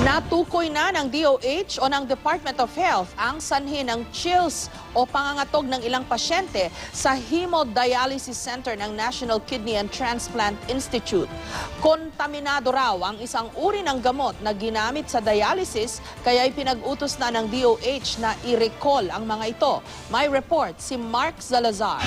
Natukoy na ng DOH o ng Department of Health ang sanhi ng chills o pangangatog ng ilang pasyente sa Hemodialysis Center ng National Kidney and Transplant Institute. Kontaminado raw ang isang uri ng gamot na ginamit sa dialysis, kaya ipinag-utos na ng DOH na i-recall ang mga ito. May report si Mark Salazar.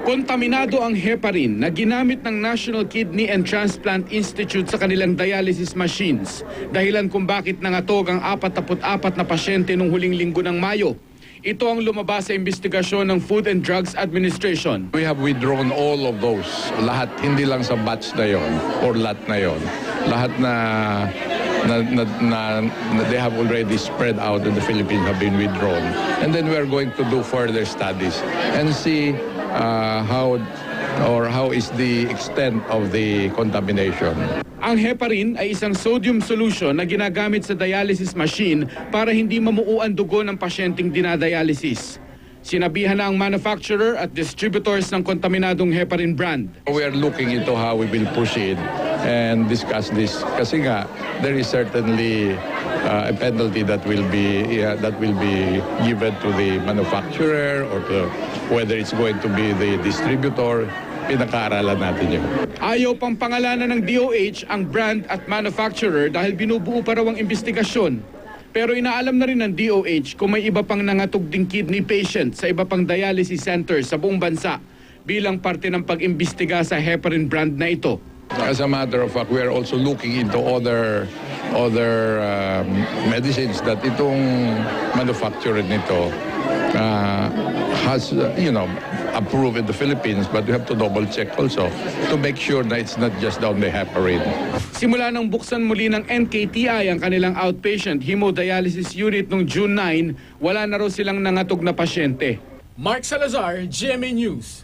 Kontaminado ang heparin na ginamit ng National Kidney and Transplant Institute sa kanilang dialysis machines. Dahilan kung bakit nangatog ang 44 na pasyente nung huling linggo ng Mayo. Ito ang lumabas sa investigasyon ng Food and Drugs Administration. We have withdrawn all of those. Lahat, hindi lang sa batch na yon or lot na yon. Lahat na they have already spread out in the Philippines have been withdrawn. And then we are going to do further studies and see how is the extent of the contamination. Ang heparin ay isang sodium solution na ginagamit sa dialysis machine para hindi mamuo ang dugo ng pasyenteng dinadialysis. Sinabihan na ang manufacturer at distributors ng kontaminadong heparin brand. We are looking into how we will proceed and discuss this kasi nga there is certainly a penalty that will be given to the manufacturer or to whether it's going to be the distributor. Pinaka-aralan natin yun. Ayaw pang pangalanan ng DOH ang brand at manufacturer dahil binubuo pa raw ang investigasyon. Pero inaalam na rin ng DOH kung may iba pang nangatog ding kidney patient sa iba pang dialysis centers sa buong bansa bilang parte ng pag-imbestiga sa heparin brand na ito. As a matter of fact, we are also looking into other medicines that itong manufacturer nito has, approved in the Philippines, but we have to double check also to make sure that it's not just down the heparin. Simula nang buksan muli ng NKTI ang kanilang outpatient hemodialysis unit noong June 9, wala na raw silang nangatog na pasyente. Mark Salazar, GMA News.